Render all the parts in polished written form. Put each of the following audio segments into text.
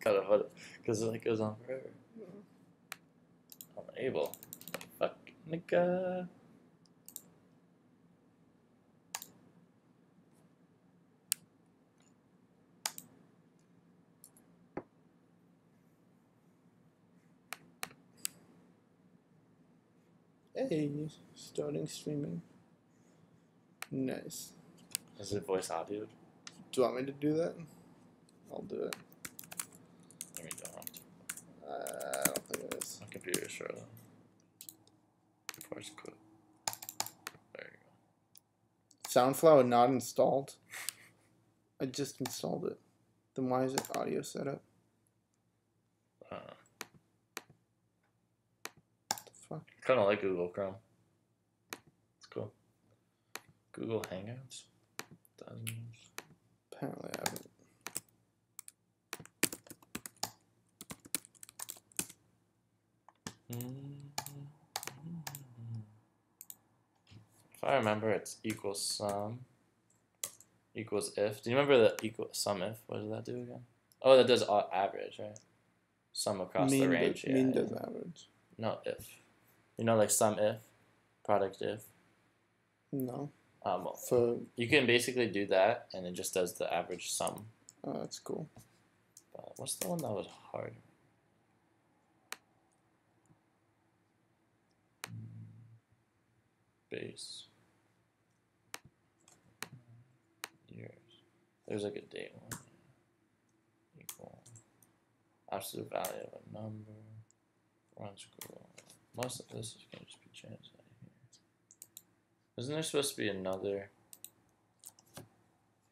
try to put it because it like goes on forever. Unable. Fuck, nigga. Hey, starting streaming. Nice. Is it voice audio? Do you want me to do that? I'll do it. I mean, don't. I don't think it is. My computer is sure though. Reports quit. There you Soundflower not installed. I just installed it. Then why is it audio setup? go. What the fuck? Kind of like Google Chrome. It's cool. Google Hangouts. Doesn't use. Apparently I haven't. If I remember, it's equals sum equals if. Do you remember the equal sum if? What does that do again? Oh, that does average, right? Sum across the range. Mean does average. No, if. You know, like sum if, product if. No. Well, So you can basically do that, and it just does the average sum. oh, that's cool. But what's the one that was hard? Base. Years. There's like a date one. Equal. Absolute value of a number. Run scroll. Most of this can just be changed out here. Isn't there supposed to be another?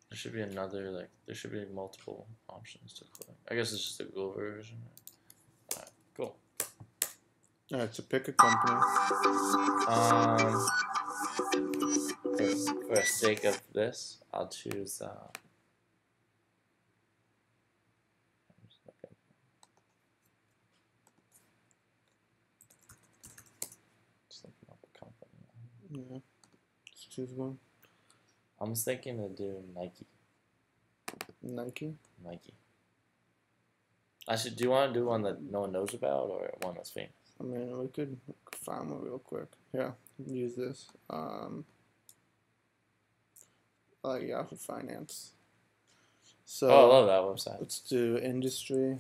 There should be another, like, there should be multiple options to click. I guess it's just a Google version. Alright, cool. Alright, so pick a company. For the sake of this, I'll choose, just looking up a company. Yeah. Let's choose one. I'm just thinking to do Nike. Nike? Nike. Actually, do you want to do one that no one knows about or one that's famous? I mean, we could find one real quick. Yeah, use this. Yahoo Finance. So Oh, I love that website. let's do industry,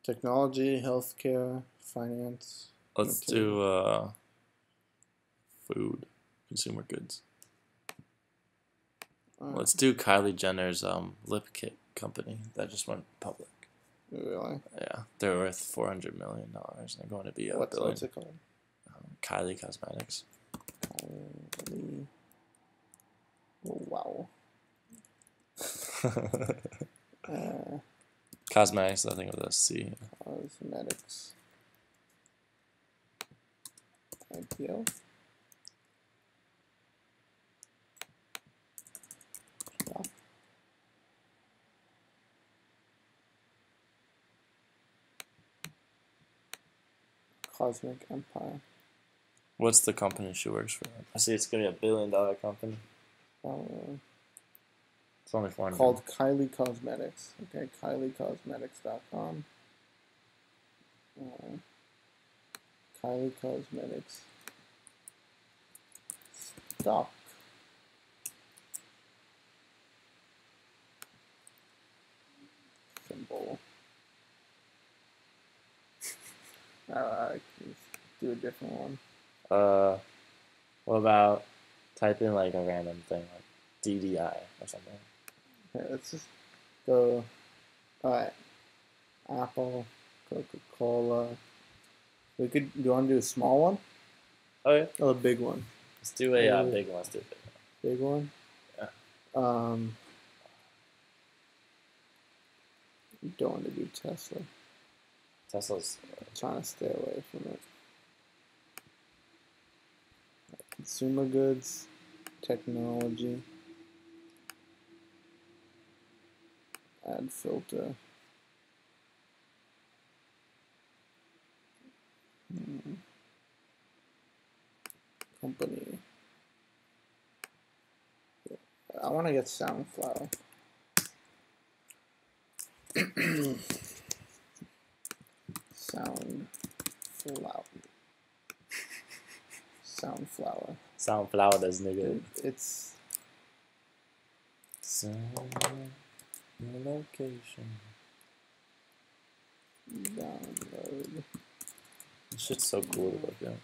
technology, healthcare, finance. Let's do food, consumer goods. Let's do Kylie Jenner's lip kit company that just went public. Really? Yeah, they're worth $400 million, and they're going to be a What's billion. it called? Kylie Cosmetics. Kylie. Oh, wow. Cosmetics, I think with a C. Cosmetics. IPO. Stop. Cosmic Empire. What's the company she works for? I see it's going to be $1 billion company. It's only 400. Called Kylie Cosmetics. Okay, KylieCosmetics.com. Kylie Cosmetics. Stock. Symbol. I can do a different one. What about type in like a random thing like DDI or something? Okay, let's just go. Alright. Apple, Coca-Cola. We could. Do you want to do a small one? Oh yeah. Or a big one? Let's do a big one. Let's do a big one. Big one? Yeah. You don't want to do Tesla. Tesla's. Trying to stay away from it. Consumer goods, technology, add filter. Company. I want to get Soundflower. Soundflower. Soundflower, das nigga. Dude, it's Your location. download. This shit's so cool to look at.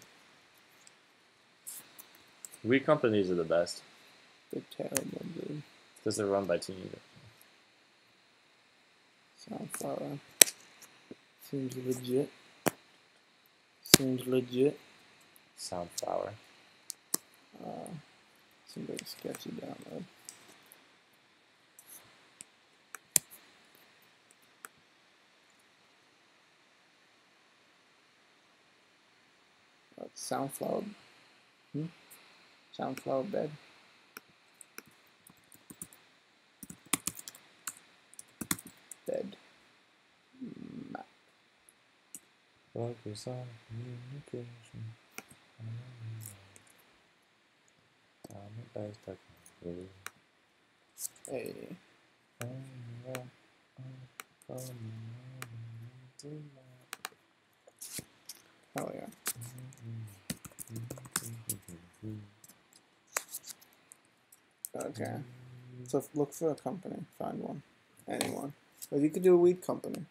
Weed companies are the best. The terrible dude. Because they're run by teenagers. Soundflower. Seems legit. Seems legit. Soundflower. Seems like a sketchy download. Soundflower. Soundflower bed. Bed. Map. Focus on communication. Hey. Hell yeah. Okay. So look for a company. Find one. Anyone. Or you could do a weed company.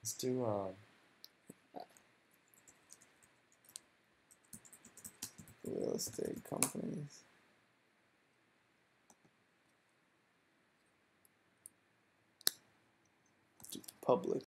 Let's do Real estate companies. Public.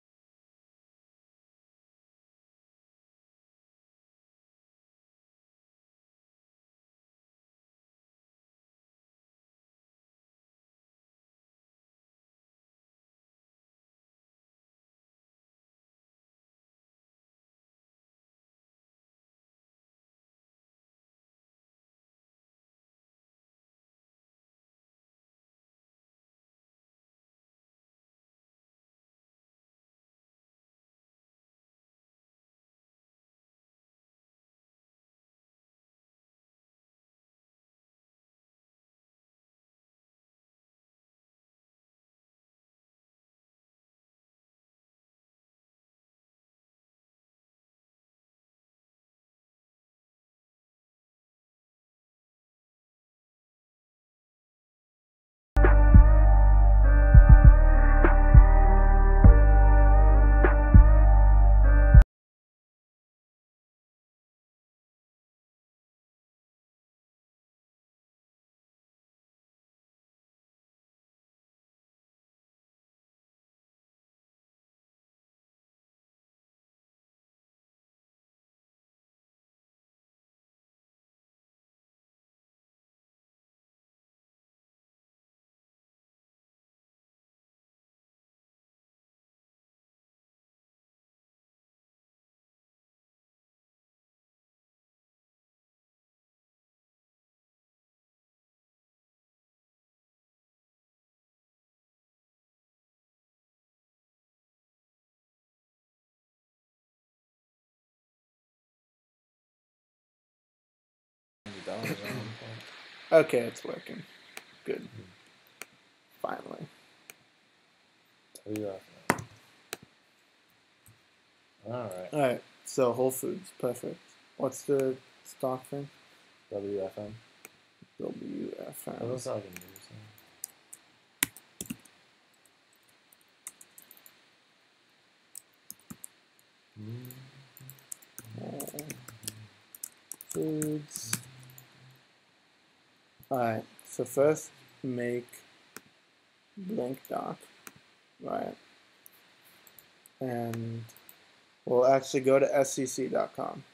Okay, it's working. Good. Finally. Alright. Alright, so Whole Foods. Perfect. What's the stock thing? WFM. WFM. What else I can do? Foods. Alright, so first make blank doc, right? And we'll actually go to sec.com.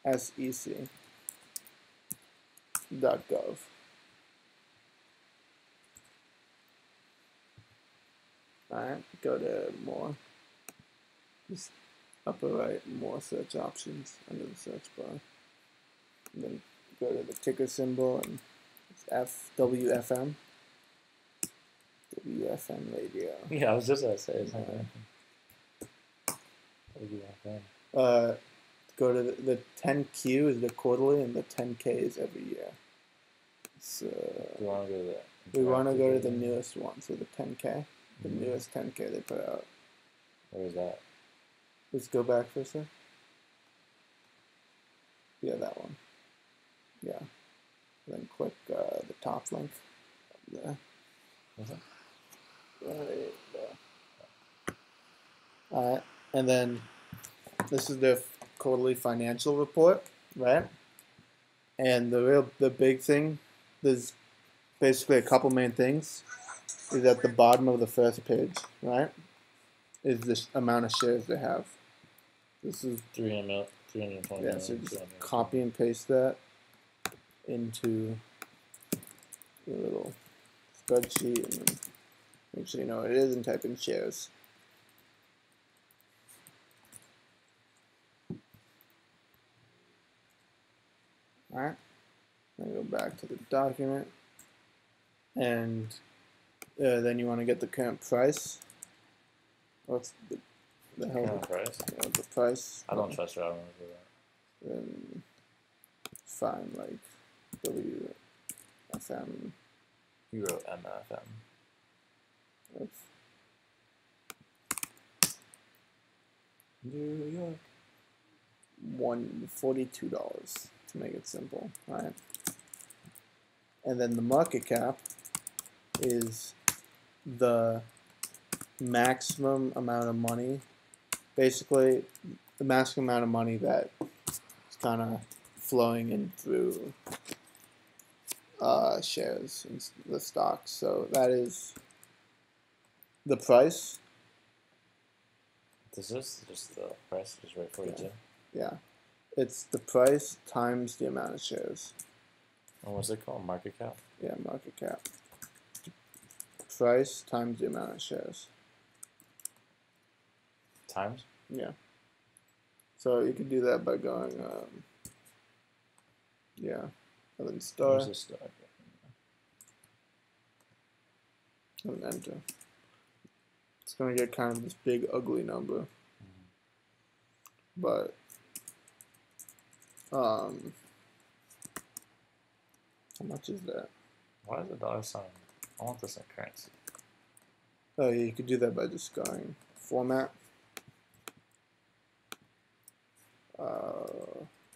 sec.gov. Alright, go to more. Just upper right, more search options under the search bar. And then go to the ticker symbol and it's WFM. WFM radio. Yeah, I was just gonna say something. WFM. Go to the 10Q is the quarterly and the 10K is every year. So We want to go to that. we want to go to the newest one, so the 10K, the newest 10K they put out. Where is that? Let's go back for a sec. Yeah, that one. Yeah. And then click the top link there. Okay. Right there. Alright, and then this is their quarterly financial report, right? And the big thing, there's basically a couple main things, is at the bottom of the first page, right? Is the amount of shares they have. This is 320 yeah. So just copy and paste that into your little spreadsheet, and then make sure you know what it is, and type in shares. All right. Then go back to the document, and then you want to get the current price. What's the hell? Current price? Yeah, the price. I don't trust her. I don't know that. Then find like WFM. You wrote MFM. New York. $142 to make it simple, right? And then the market cap is the maximum amount of money, basically the maximum amount of money that is kind of flowing in through shares in the stocks. So that is the price. This is just the price is right for you too. Yeah, it's the price times the amount of shares. And what's it called? Market cap? Yeah, market cap. Price times the amount of shares. Times? Yeah. So you can do that by going, yeah, and then star, Where's the star? and then enter. It's going to get kind of this big, ugly number. But, how much is that? Why is the dollar sign? I want this in currency. Oh, yeah, you could do that by just going format,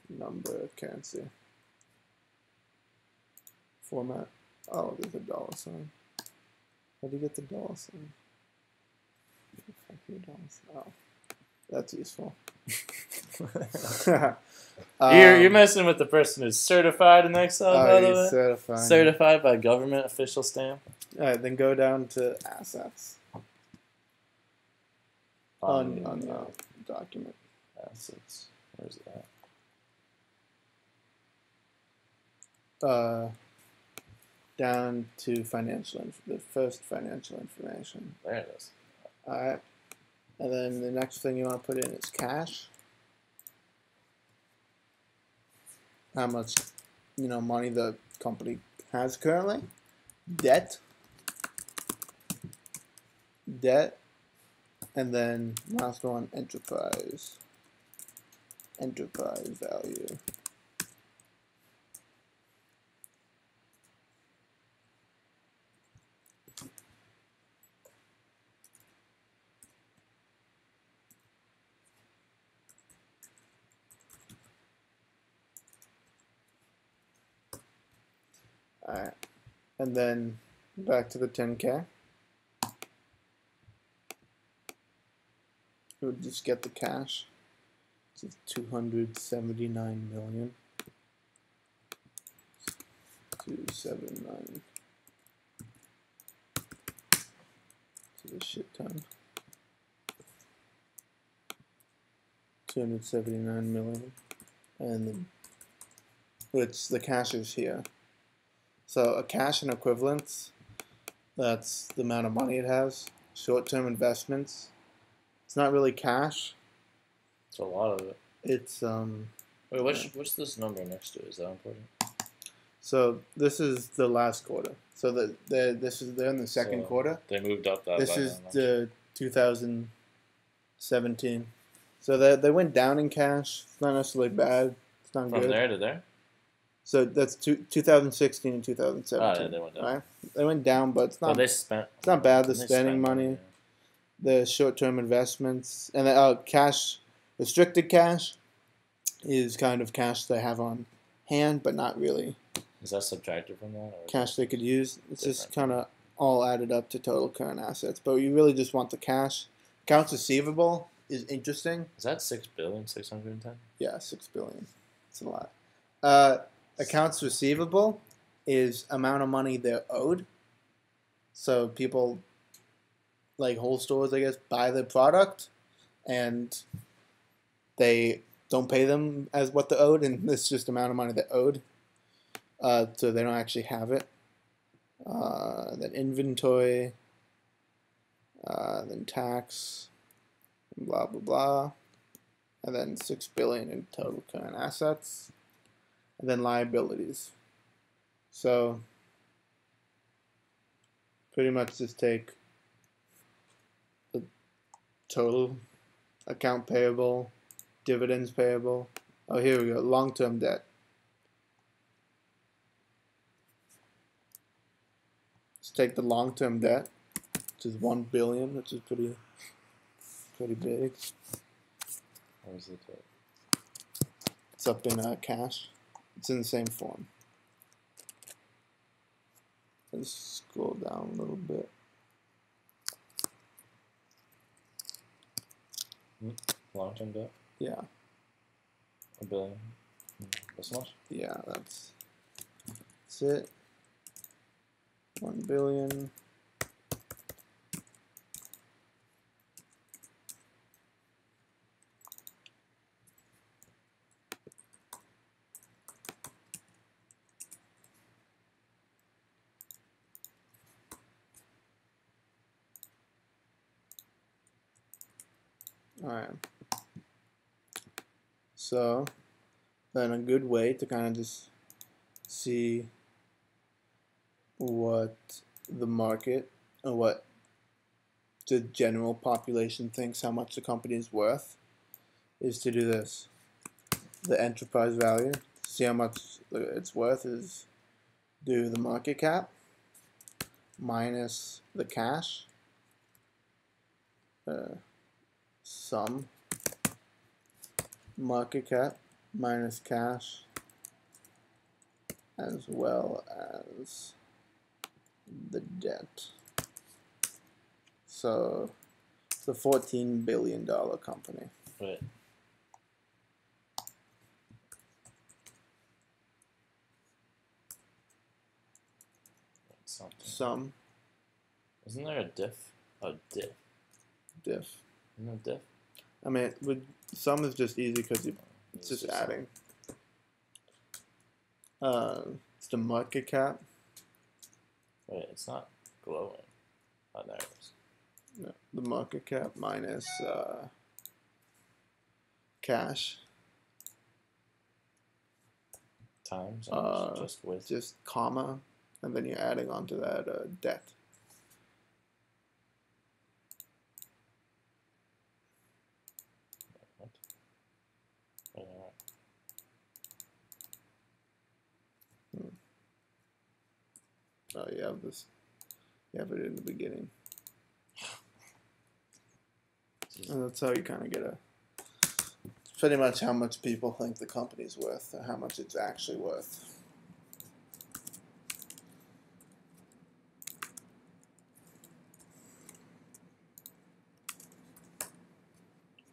number, currency, format. Oh, there's a dollar sign. How do you get the dollar sign? Oh, that's useful. You're messing with the person who's certified in Excel, by the way. Certified. Certified by government official stamp. All right, then go down to assets on the document. Assets. Where's that? Down to the first financial information. There it is. All right, and then the next thing you want to put in is cash. How much, money the company has currently. Debt, and then last one, enterprise value. All right, and then back to the 10K. We would just get the cash. It's 279 million. 279. It's a shit ton. 279 million, and which the cash is here. So a cash and equivalents, that's the amount of money it has. Short-term investments, it's not really cash. It's a lot of it. It's Wait, what's this number next to it? Is that important? So this is the last quarter. So they're in the second quarter. They moved up that. This is the 2017. So they went down in cash. It's not necessarily bad. It's not good. From there to there. So that's 2016 and 2017. Oh, yeah, they went down. Right? They went down, but it's not. Well, they spent. It's not bad. They're spending money. Yeah. The short-term investments and the cash, restricted cash. is kind of cash they have on hand, but not really Is that subtracted from that? Or cash they could use. It's just different? kind of all added up to total current assets. But you really just want the cash. Accounts receivable is interesting. Is that 6,610,000,000? Yeah, 6 billion. It's a lot. Accounts receivable is amount of money they're owed. So people, like whole stores, I guess, buy the product and they don't pay them as what they're owed, and it's just amount of money they're owed. So they don't actually have it. Then inventory, then tax, blah blah blah, and then 6 billion in total current assets, and then liabilities. So pretty much just take the total account payable, dividends payable. Oh, here we go. Long-term debt. Let's take the long-term debt, which is 1 billion, which is pretty big. Or is it? It's up in cash. It's in the same form. Let's scroll down a little bit. Long-term debt? Yeah. 1 billion. This much? Yeah, that's it. 1 billion. Alright. So, then a good way to kind of just see what the market or what the general population thinks how much the company is worth is to do this. The enterprise value, see how much it's worth, is do the market cap minus the cash, sum market cap minus cash, as well as the debt. So it's a $14 billion company. Right. Something. Sum Isn't there a diff? Oh, diff. diff. Isn't there a diff? I mean, sum is just easy because it's just adding. It's the market cap. Wait, it's not glowing. Oh, there it is. No, the market cap minus cash. Times just with. Just comma, and then you're adding onto that debt. What? Wait, all right. Oh, you have this. You have it in the beginning. And that's how you kind of get pretty much how much people think the company's worth, or how much it's actually worth.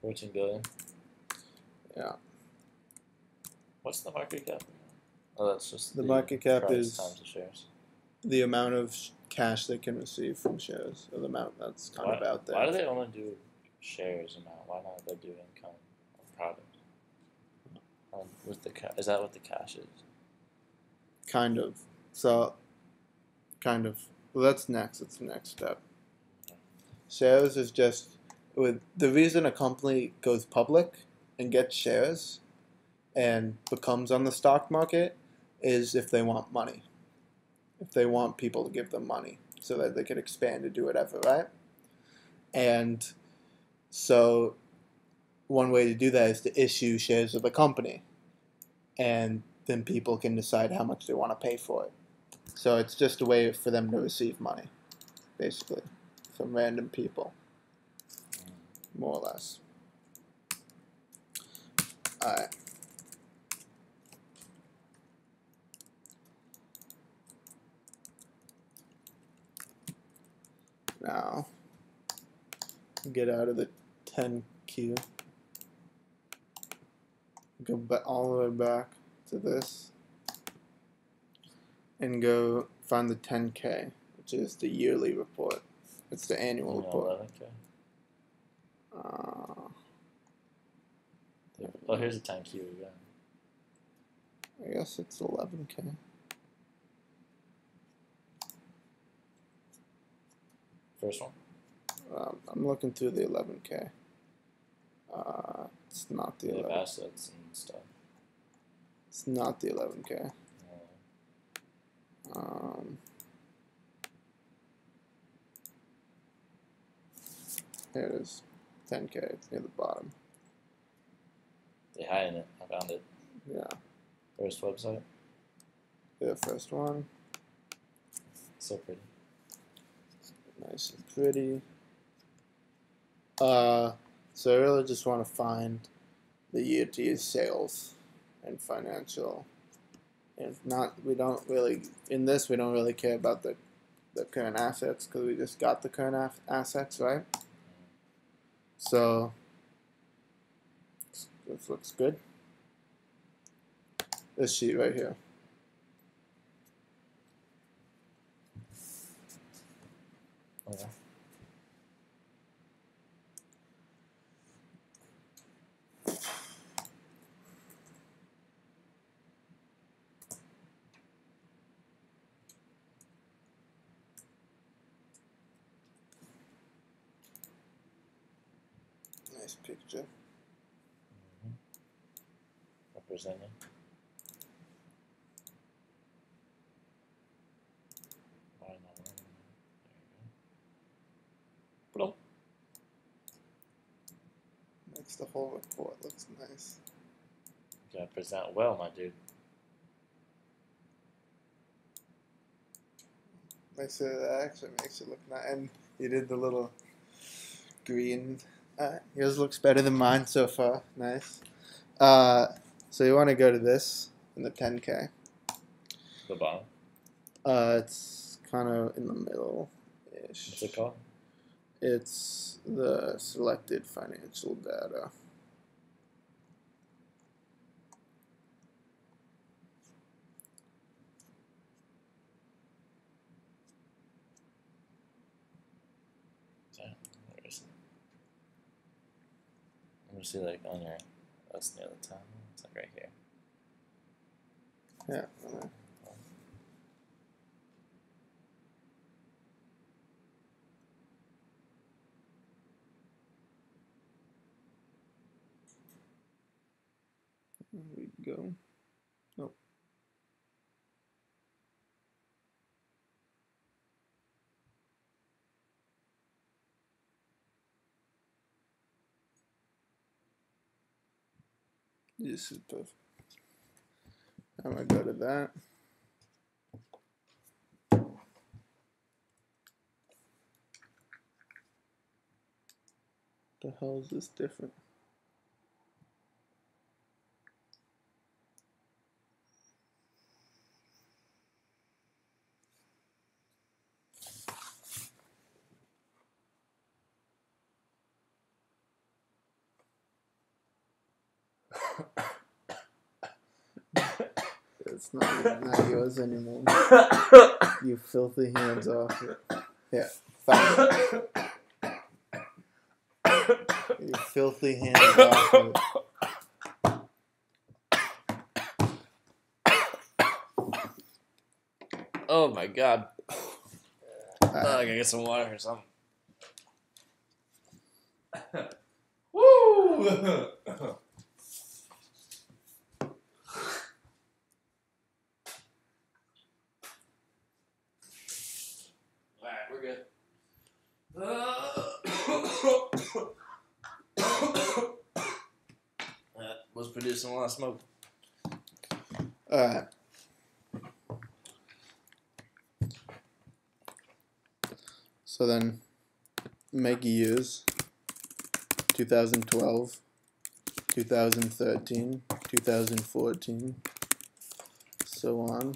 $14 billion. Yeah. What's the market cap? Oh, that's just the market cap price is times the shares. The amount of cash they can receive from shares, or the amount that's kind of out there. Why do they only do shares amount? Why not they do income or product? With the is that what the cash is? Kind of. So, kind of. Well, that's next. That's the next step. Shares is just with the reason a company goes public and gets shares and becomes on the stock market is if they want money. If they want people to give them money so that they can expand and do whatever, right? And so one way to do that is to issue shares of the company. And then people can decide how much they want to pay for it. So it's just a way for them to receive money, basically, from random people, more or less. Alright. Now, get out of the 10Q. Go back all the way back to this. And go find the 10K, which is the yearly report. It's the annual report. 11K. Oh, here's a 10Q again. I guess it's 11K. First one? I'm looking through the 11K. It's not the 11K. Assets and stuff. It's not the 11K. Here it is. 10K. It's near the bottom. They hiding it. I found it. Yeah. First website. The first one. So pretty. Nice and pretty. So I really just want to find the year-to-year sales and financial. If not, we don't really, in this, we don't really care about the current assets because we just got the current assets, right? So, this looks good. This sheet right here. Okay. Nice picture. Representing. Why not? There you go. Makes the whole report looks nice. You gotta present well, my dude. That actually makes it look nice. And you did the little green. Yours looks better than mine so far. Nice. So you want to go to this in the 10K. The bottom. It's kind of in the middle-ish. What's it called? It's the selected financial data. Where is it? Let me see, like on your. That's near the top. It's like right here. Yeah. There we go. Oh. This is perfect. I'm gonna go to that. The hell is this different? It's not yours anymore. You filthy hands off it. Yeah, found it. You filthy hands off it. Oh my god. I gotta get some water or something. Woo! Alright, we're good. Was producing a lot of smoke. Alright. So then, make years. 2012, 2013, 2014, so on,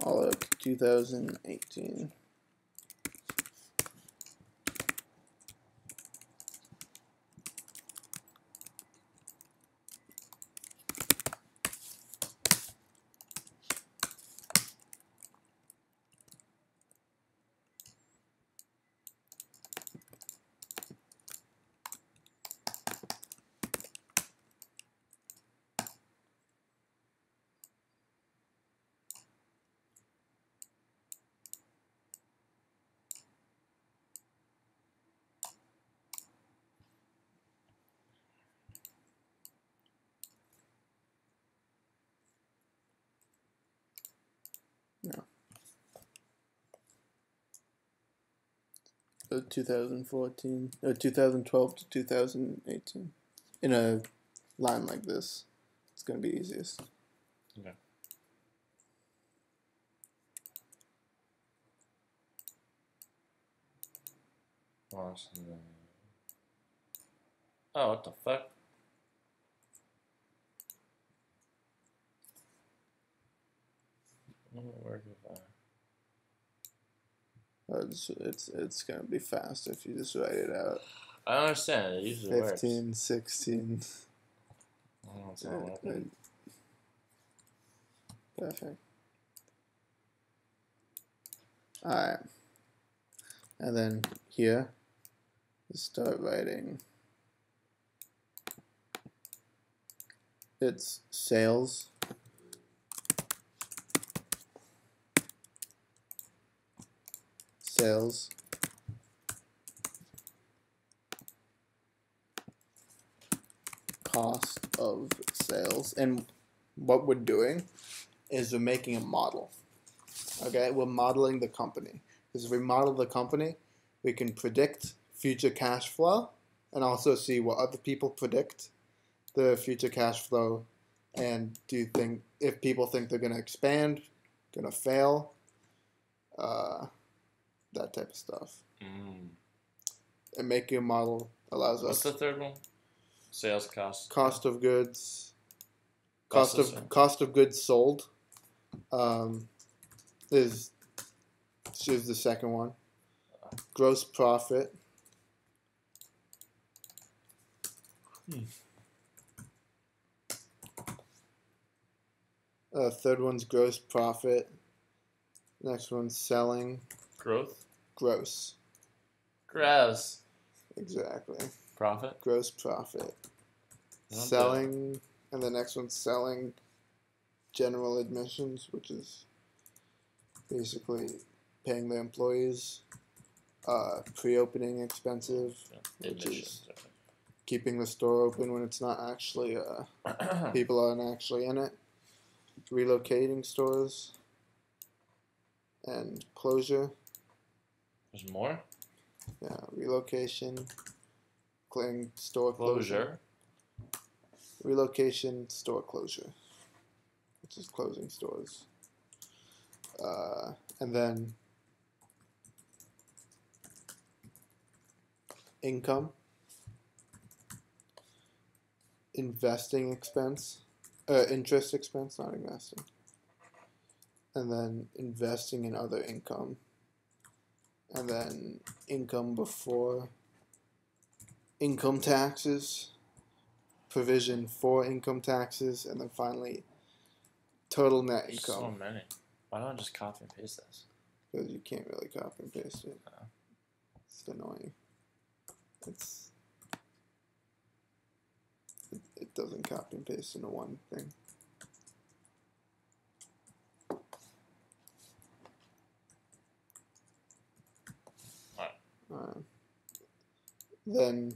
all up to 2018. 2014 or 2012 to 2018 in a line like this. It's going to be easiest. Okay. Oh, what the fuck? Where did It's going to be fast if you just write it out. I don't understand. It usually 15, works. 16. Oh, it's not working. Perfect. Alright. And then here, start writing. It's sales. Sales. Cost of sales. And what we're doing is we're making a model. Okay, we're modeling the company. Because if we model the company, we can predict future cash flow and also see what other people predict the future cash flow. And do you think if people think they're going to expand, going to fail, that type of stuff. And making a model allows us. What's the third one? Sales cost. Cost of goods. Cost of goods sold. Is the second one. Gross profit. Third one's gross profit. Next one's selling. Growth. Gross. Gross. Exactly. Profit. Gross profit. Selling, and the next one's selling general admissions, which is basically paying the employees. Pre-opening expensive, which is keeping the store open when it's not actually people aren't actually in it. Relocating stores and closure. There's more? Yeah, relocation, clearing store closure. Relocation, store closure, which is closing stores. And then income, investing expense, interest expense, not investing. And then investing in other income. And then income before income taxes, provision for income taxes, and then finally total net income. So many. Why don't I just copy and paste this? Because you can't really copy and paste it. No. It's annoying. It doesn't copy and paste into one thing. Then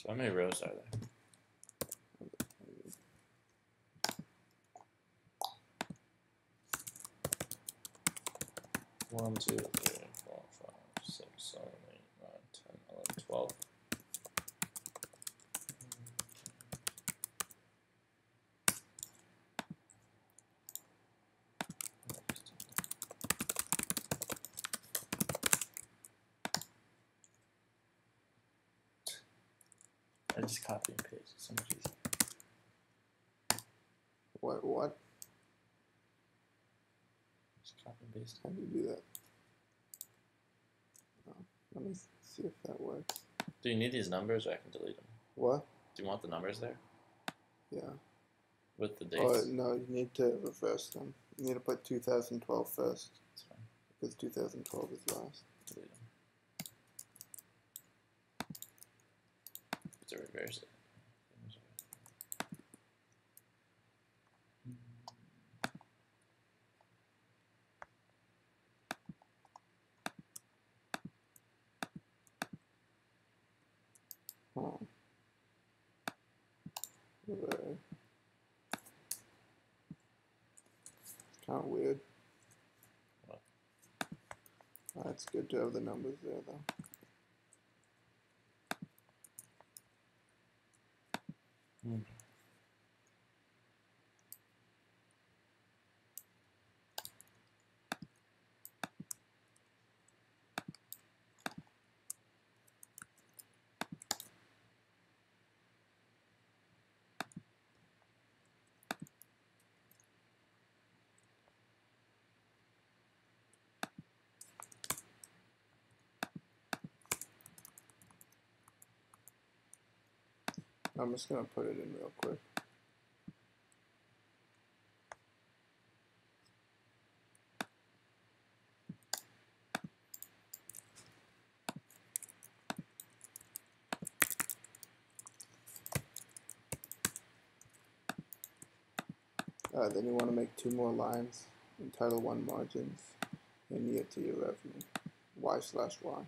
So how many rows are there? 1, 2, 3, 4, 5, 6, 7, 8, 9, 10, 11, 12. I just copy and paste. It's so much easier. What? Just copy and paste. How do you do that? Oh, let me see if that works. Do you need these numbers, or I can delete them? What? Do you want the numbers there Yeah. with the dates? Oh, no, you need to reverse them. You need to put 2012 first. That's fine. Because 2012 is last. Delete them. To reverse it. Oh. Very. Kind of weird. What? It's good to have the numbers there, though. I'm just going to put it in real quick. Then you want to make 2 more lines in Title 1 margins and year to year revenue. Y/Y.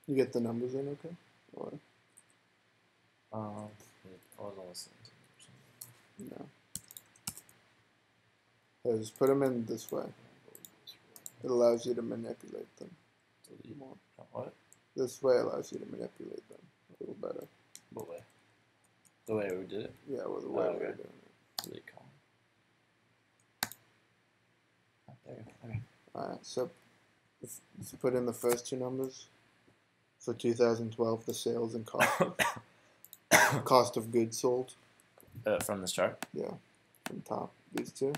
You get the numbers in okay? Or I wasn't listening to you. no? Here, just put them in this way. It allows you to manipulate them. Delete. More. What? This way allows you to manipulate them a little better. What way? The way we did it? Yeah, well, the way okay. we're doing it. Delete column. Oh, there you go. Okay. Alright, so let's put in the first 2 numbers. For 2012, the sales and cost of goods sold. From this chart? Yeah, from top, these 2.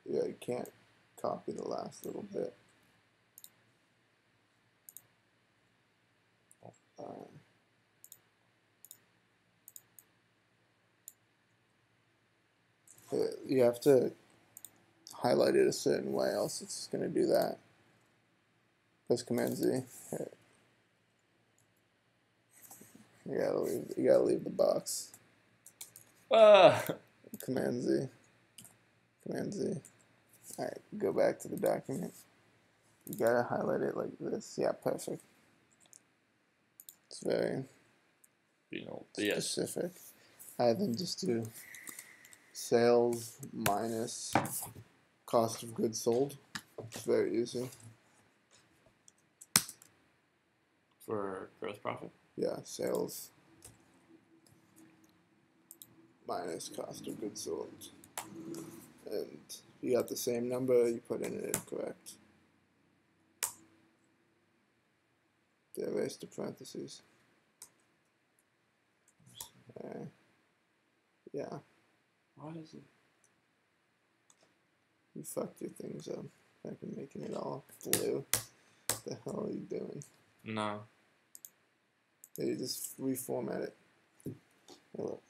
Yeah, you can't copy the last little bit. You have to highlight it a certain way, else it's going to do that. Press Command Z. You gotta leave the box. Command Z. Command Z. Alright, go back to the document. You gotta highlight it like this. Yeah, perfect. It's very specific. Then just do sales minus cost of goods sold. It's very easy. For gross profit? Yeah, sales minus cost of goods sold. And you got the same number, you put in it incorrect. Erase the parentheses. Yeah. Why is it? You fucked your things up. I've been making it all blue. What the hell are you doing? No. Yeah, you just reformat it. Hey, look.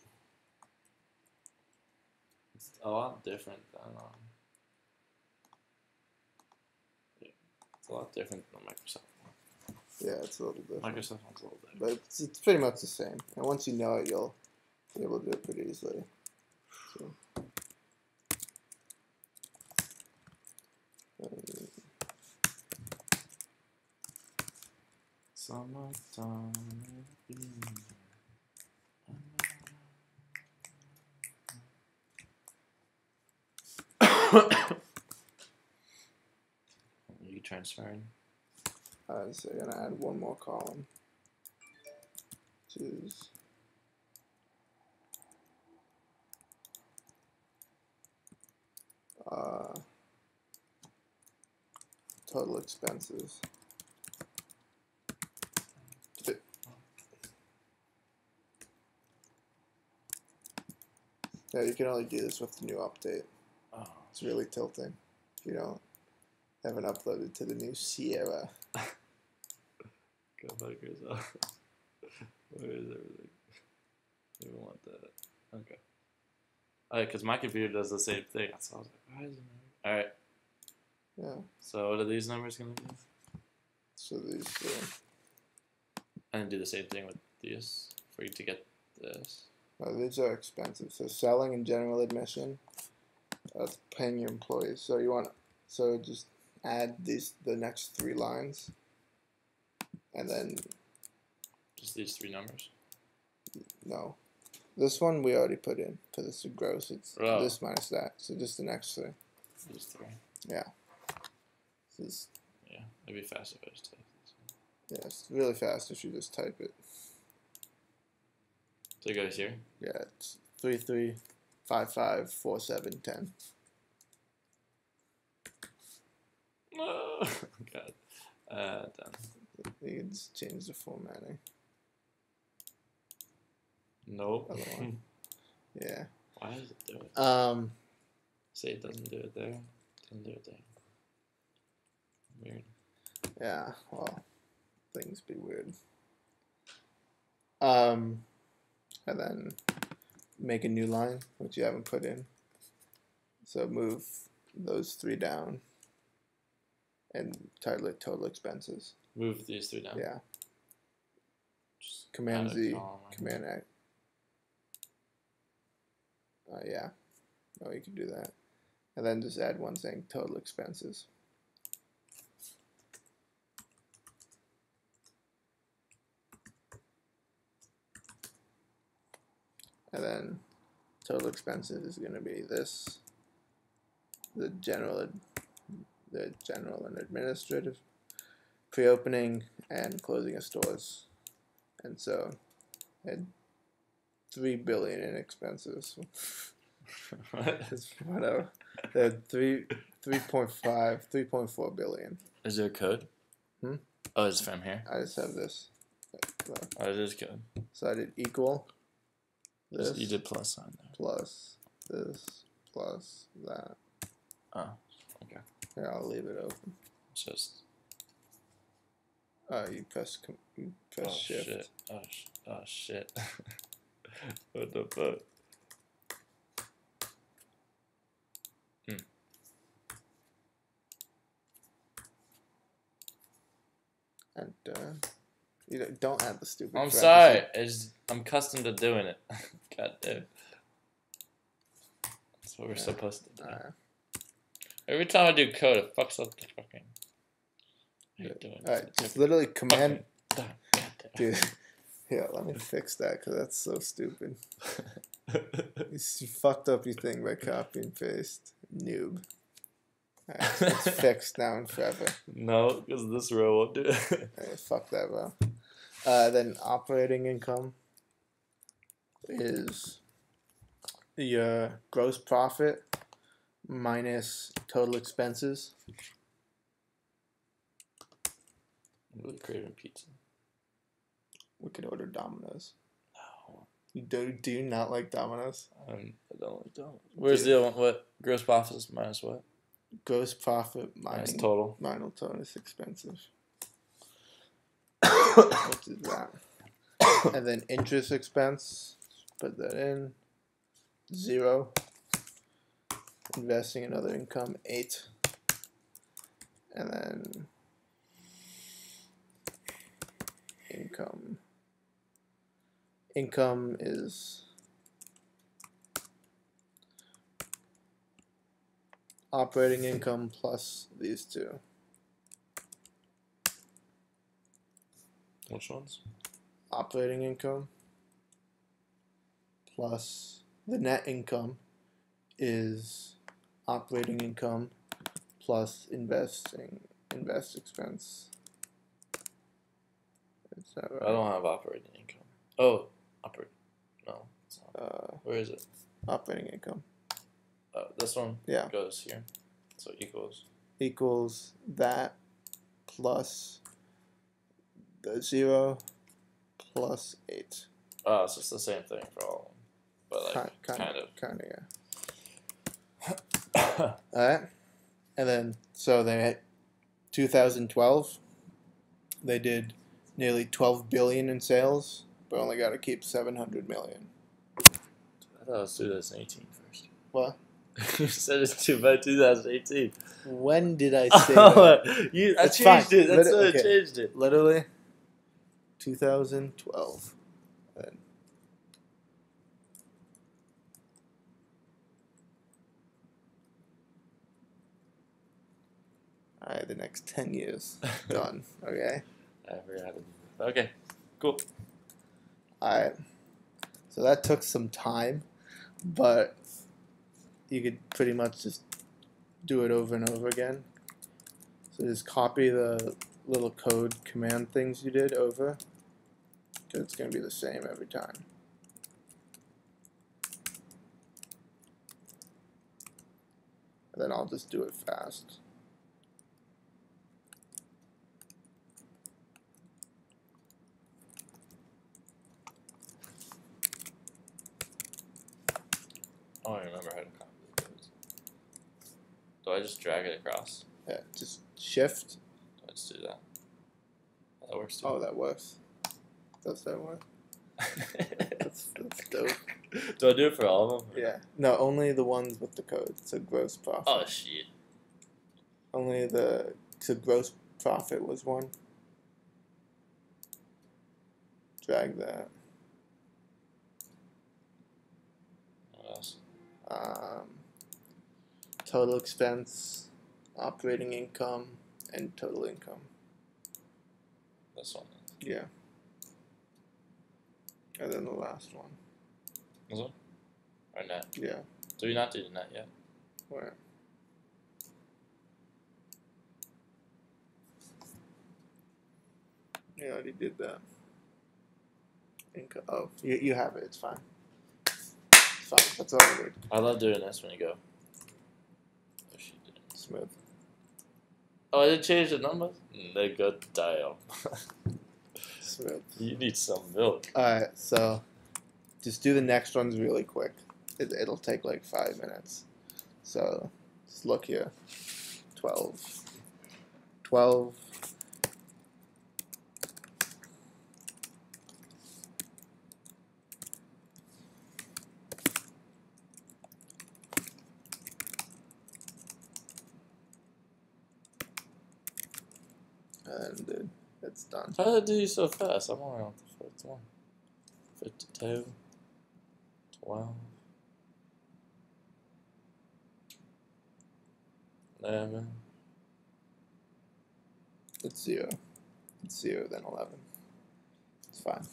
It's a lot different than it's a lot different than Microsoft one. Yeah, it's a little different. Microsoft one's a little different. But it's pretty much the same. And once you know it, you'll be able to do it pretty easily. So, summertime. You transferring? So you're gonna add one more column. Choose. Total expenses. Yeah, you can only do this with the new update. Oh, it's really tilting. You don't haven't uploaded to the new Sierra. Go fuck yourself. Where is everything? You don't want that. Okay. Alright, because my computer does the same thing. So I was like, why is it? Alright. Yeah. So what are these numbers going to be? So these and do the same thing with these for you to get this. No, these are expensive. So selling and general admission, that's paying your employees. So you want just add the next 3 lines, and then just these 3 numbers. No, this one we already put in because it's gross. It's this minus that. So just the next 3. These 3. Yeah. Yeah, it'd be faster if I just type this. Yeah, it's really fast if you just type it. So it goes here? Yeah, it's 33554710. Oh, God. Done. You can just change the formatting. Nope. Yeah. Why does it do it? Say it doesn't do it there. Doesn't do it there. Weird. Yeah, well, things be weird. And then make a new line, which you haven't put in. So move those 3 down and title it total expenses. Move these 3 down? Yeah. Just Command Z, Command X. Yeah. Oh, you can do that. And then just add one thing, total expenses. And then total expenses is going to be this, the general and administrative, pre-opening and closing of stores. And so, had $3 billion in expenses. Whatever. They had 3.4 billion. Is there a code? Oh, it's from here? I just have this. Oh, it is code. So I did equal this. You did plus sign there. Plus this, plus that. Oh, okay. Here, I'll leave it open. It's just... You press shift. Shit. Oh, shit. What the fuck? And you don't add the stupid. I'm sorry. I'm accustomed to doing it. God damn. That's what we're supposed to do. Every time I do code, it fucks up the fucking. Alright, just literally command. Dude, yeah, let me fix that because that's so stupid. You fucked up your thing by copy and paste. Noob. Alright, so it's fixed now and forever. No, because this row won't do it. Alright, fuck that, bro. Then operating income is your gross profit minus total expenses. I'm really craving pizza. We could order Domino's. No. You do you not like Domino's? I don't like Domino's. Where's the other one? What? Gross profit is minus what? Gross profit minus total. Minus total is expensive. What is that? And then interest expense. Put that in. 0. Investing in other income, 8. And then income is operating income plus these two. Which ones? Operating income plus the net income is operating income plus invest expense. Is that right? I don't have operating income. Oh, no, it's not. Where is it? Operating income. This one. Yeah. Goes here. So equals that plus the 0 plus 8. Oh, it's just the same thing for all of them, but like kind of, yeah. All right, and then so they had 2012. They did nearly 12 billion in sales, but only got to keep 700 million. I thought it was 2018 first. What? You said it's due by 2018. When did I say that? I changed it. That's why I changed it. Literally, 2012. Then. All right, the next 10 years done. Okay. I forgot to do that. Okay, cool. All right. So that took some time, but you could pretty much just do it over and over again. So just copy the little code command things you did over, because it's going to be the same every time. And then I'll just do it fast. I don't remember how to copy the codes. Do I just drag it across? Yeah, just shift. Let's do that. That works too. Oh, that works. Does that work? That's dope. Do I do it for all of them? Yeah. No, only the ones with the code. So gross profit. Oh, shit. Only so gross profit was one. Drag that. What else? Total expense, operating income, and total income. This one. Yeah. And then the last one. This one? Or net? Yeah. Do we not do the net yet? Where? You already did that. Income. Oh, you have it. It's fine. It's fine. That's all I need. I love doing this when you go. Oh, she did. Smooth. Oh, I didn't change the numbers? Nigga, damn. Smooth. You need some milk. Alright, so just do the next ones really quick. It'll take like 5 minutes. So just look here. 12. 12. And dude, it's done. How did I do so fast? I'm only on 51. 52. 12. 11. It's 0. It's 0, then 11. It's fine.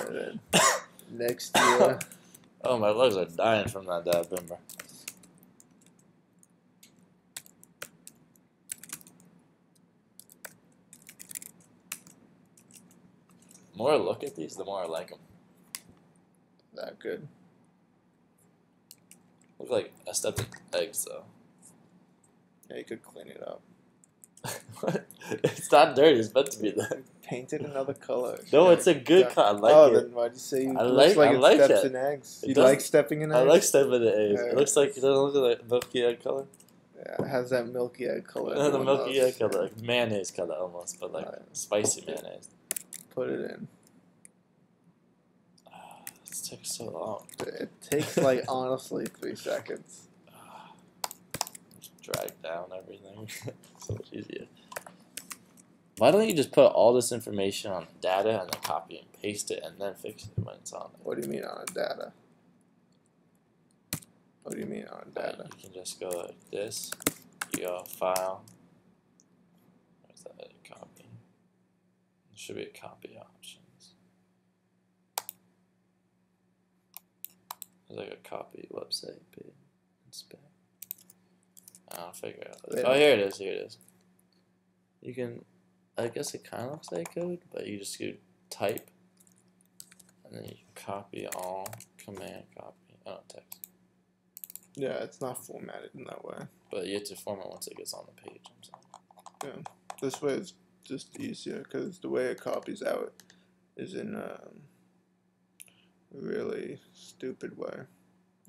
And then next year. Oh, my legs are dying from that dab bimber. The more I look at these, the more I like them. That good. Look like I stepped in eggs, though. Yeah, you could clean it up. What? It's not dirty. It's meant to be there. Paint it another color. No, it's a good color. I like it. Then why'd you say I looks like it steps it. in eggs? It You does- like stepping in eggs? I like stepping in eggs. Yeah. It looks like, it doesn't look like milky egg color. Yeah, it has that milky egg color. The everyone milky loves. egg color, like mayonnaise color almost, but like Right. spicy mayonnaise. Put it in. This takes so long. It takes like honestly 3 seconds. Just drag down everything. So much easier. Why don't you just put all this information on the data and then copy and paste it and then fix it when it's on there? What do you mean on a data? What do you mean on But data? you can just go like this. You go file. Where's that copy? There should be a copy options. There's like a copy website page. Inspect. I'll figure it out. Oh, here it is. Here it is. You can. I guess it kind of looks like code, but you just do type, and then you can copy all. Command copy. Oh, text. Yeah, it's not formatted in that way. But you have to format once it gets on the page. I'm sorry. Yeah, this way it's just easier because the way it copies out is in a really stupid way.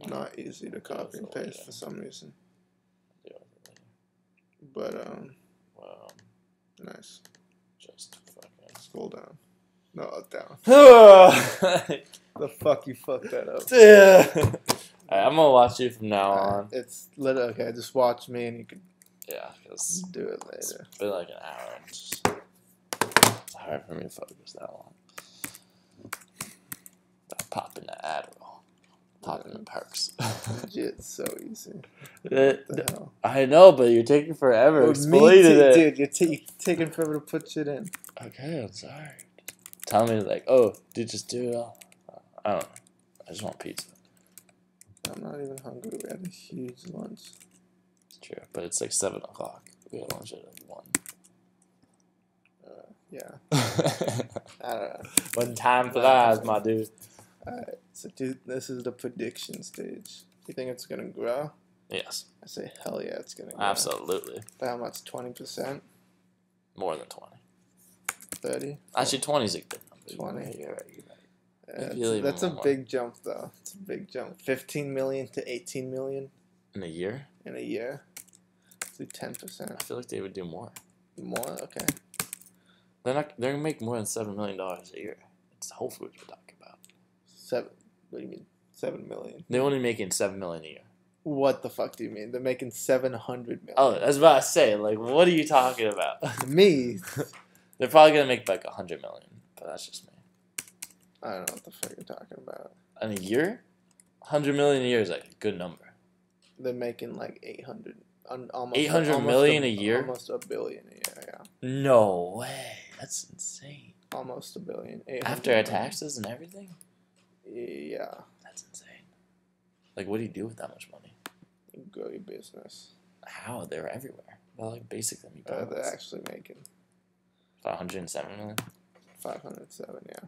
Not easy to copy and paste for some reason. But Well, nice. just fucking Scroll down. No, down. yeah. The fuck you fucked that up. Alright, I'm gonna watch you from now on. It's literally okay. Just watch me, and you can Because do it later. it's been like an hour. And it's hard for me to focus that long. Popping the Adderall, popping the perks. Legit, so easy. What the hell? I know, but you're taking forever explaining it. Dude, you're taking forever to put shit in. Okay, I'm sorry. Tell me like, oh, dude, just do it all. I don't know. I just want pizza. I'm not even hungry. We had a huge lunch. It's true, but it's like 7 o'clock. We had lunch at like 1. Yeah. I don't know. One time flies, my dude. Alright, so dude, this is the prediction stage. You think it's gonna grow? Yes. I say hell yeah, it's gonna grow. Absolutely. By how much? 20%? More than 20. 30? Actually, 20 is a good number. 20. You're right. That's a big jump, though. It's a big jump. 15 million to 18 million In a year? in a year. Do 10%. I feel like they would do more. More? Okay. They're gonna make more than $7 million a year. It's Whole Foods we're talking about. 7. What do you mean? 7 million. They're only making $7 million a year. What the fuck do you mean? They're making 700 million. Oh, that's what I say. Like, what are you talking about? Me? They're probably gonna make like 100 million, but that's just me. I don't know what the fuck you're talking about. In a year, 100 million a year is like a good number. They're making like 800. Almost 800 million a year? Almost $1 billion a year, yeah. No way. That's insane. Almost $1 billion. After our taxes and everything? Yeah. That's insane. Like, what do you do with that much money? You grow your business. How? They're everywhere. Well, like, basically, They're actually making 507 million? 507, yeah.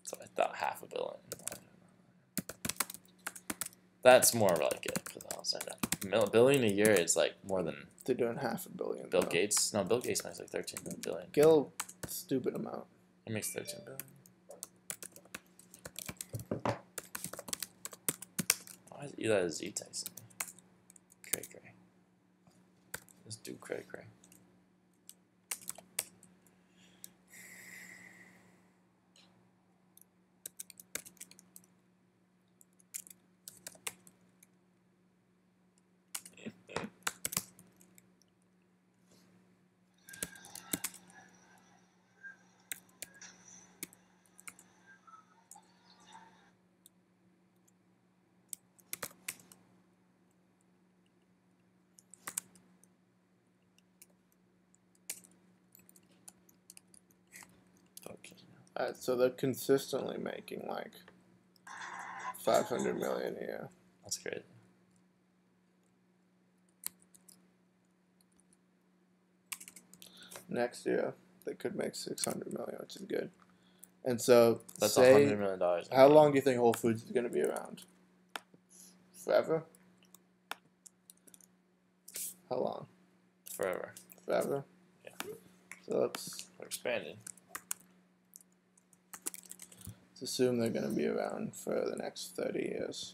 So I thought $500 million. That's more like it, because I was like, $1 billion a year is like more than They're doing $500 million. Bill Gates. No, Bill Gates makes like 13 billion. Gil, stupid amount. He makes 13 billion. Why is Eli Z texting me? Cray cray. Let's do cray cray. Alright, so they're consistently making like 500 million a year. That's crazy. Next year, they could make 600 million, which is good. And so, That's say, $100 million. how long do you think Whole Foods is going to be around? Forever? How long? Forever. Forever? Yeah. So We're expanding. let's assume they're going to be around for the next 30 years.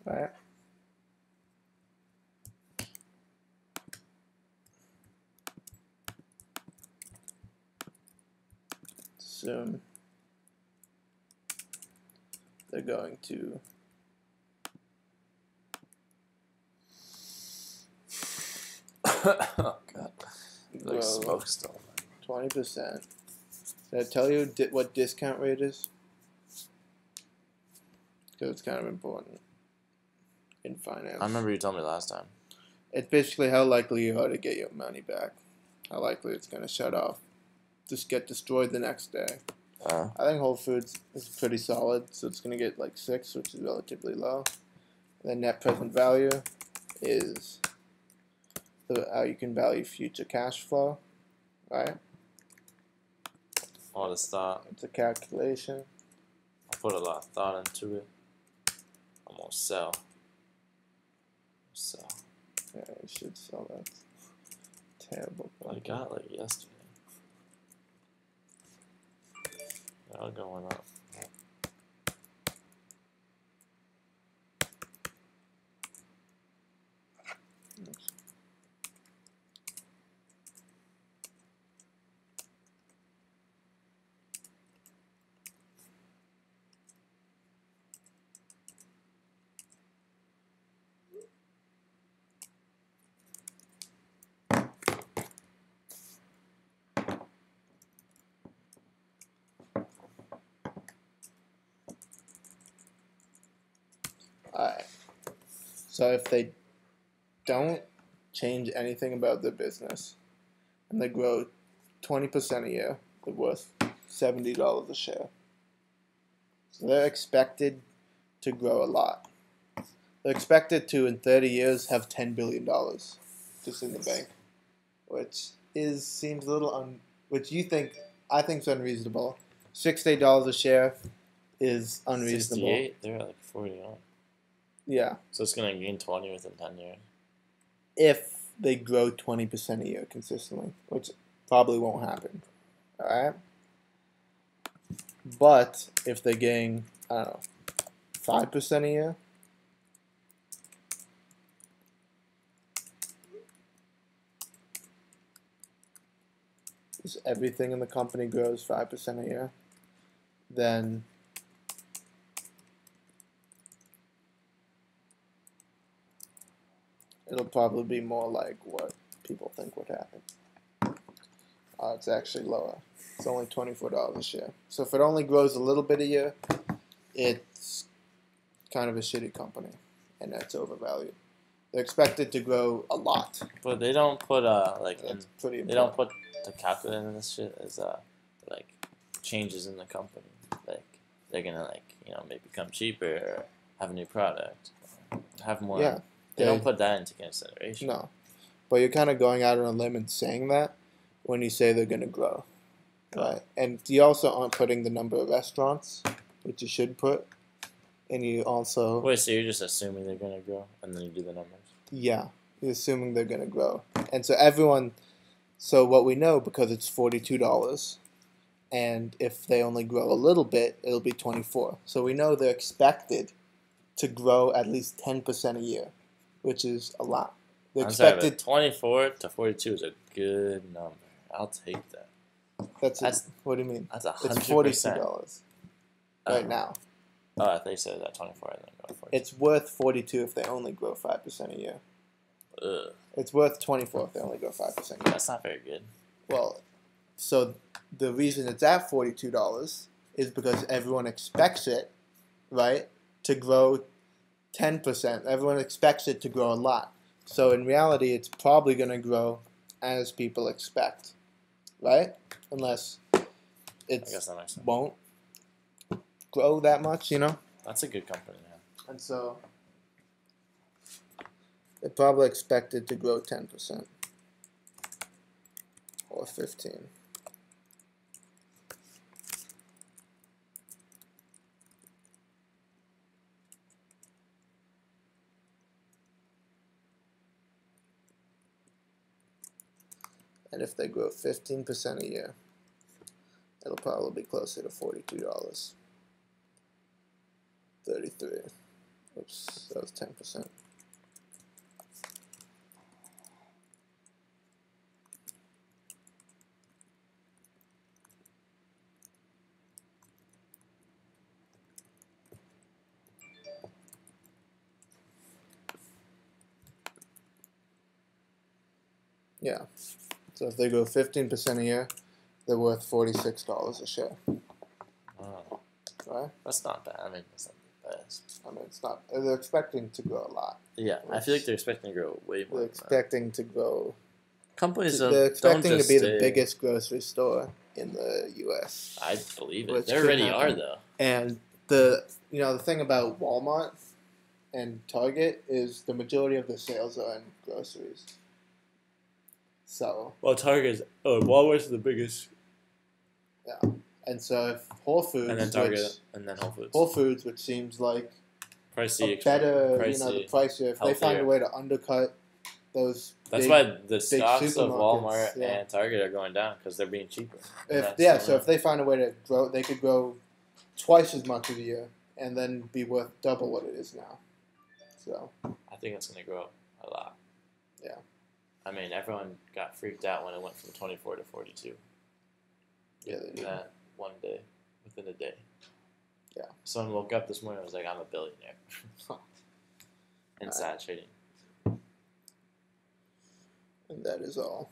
Right? Assume they're going to Oh god. Like grow smoke still. 20%. Did I tell you what discount rate is? Because it's kind of important. in finance. I remember you told me last time. It's basically how likely you are to get your money back. How likely it's going to shut off. Just get destroyed the next day. I think Whole Foods is pretty solid, so it's going to get like 6, which is relatively low. The net present value is how you can value future cash flow, right? All this thought. It's a calculation. I put a lot of thought into it. I'm gonna sell. Sell. Yeah, you should sell that. Terrible. I got like yesterday. They're all going up. Alright. So if they don't change anything about their business and they grow 20% a year, they're worth $70 a share. So they're expected to grow a lot. They're expected to, in 30 years, have $10 billion just in the bank, which seems a little which I think is unreasonable. $68 a share is unreasonable. 68? They're at like 41. Yeah. So it's gonna gain 20 within 10 years. If they grow 20% a year consistently, which probably won't happen. Alright? But if they gain, I don't know, 5% a year, if everything in the company grows 5% a year, then it'll probably be more like what people think would happen. It's actually lower. It's only $24 a share. So if it only grows a little bit a year, it's kind of a shitty company, and that's overvalued. They're expected to grow a lot. But they don't put pretty they don't put the calculator in this shit as like changes in the company. Like they're gonna maybe become cheaper or have a new product, have more. Yeah. They don't put that into consideration. No. But you're kind of going out on a limb and saying that when you say they're going to grow. Right? And you also aren't putting the number of restaurants, which you should put. And you also... Wait, so you're just assuming they're going to grow, and then you do the numbers? Yeah. You're assuming they're going to grow. And so everyone... So what we know, because it's $42, and if they only grow a little bit, it'll be $24. So we know they're expected to grow at least 10% a year, which is a lot. They're expected... 24 to 42 is a good number. I'll take that. What do you mean? That's 100%. It's $42 right now. Oh, I thought you said that 24 and then go 42. It's worth 42 if they only grow 5% a year. Ugh. It's worth 24 if they only grow 5% a year. That's not very good. Well, so the reason it's at $42 is because everyone expects it, right, to grow 10%. Everyone expects it to grow a lot. So in reality, it's probably going to grow as people expect, right? Unless it won't grow that much, That's a good company, yeah. And so they probably expected to grow 10% or 15%. And if they grow 15% a year, it'll probably be closer to $42. 33. Oops, that was 10%. Yeah. So if they grow 15% a year, they're worth $46 a share. Oh. Right? That's not bad. I mean, that's not bad. sense. I mean, it's not. They're expecting to grow a lot. Yeah, I feel like they're expecting to grow way more. They're expecting to grow. Companies They're don't expecting just to be stay. the biggest grocery store in the U.S. I believe it. Which They could already happen. are, though. And the thing about Walmart and Target is the majority of the sales are in groceries. So. Well, Walmart's the biggest. Yeah. And so if Whole Foods, And then Target, and then Whole Foods. Whole Foods, which seems like Pricey, a better, pricey, the pricier, if they find healthier. a way to undercut those. That's big, why the stocks of supermarkets, Walmart yeah. and Target are going down because they're being cheaper. So if they find a way to grow, they could grow twice as much a year and then be worth double what it is now. So I think it's going to grow a lot. Yeah. I mean, everyone got freaked out when it went from 24 to 42. Yeah, they did. That one day, within a day. Yeah. Someone woke up this morning and was like, I'm a billionaire. Inside trading. And that is all.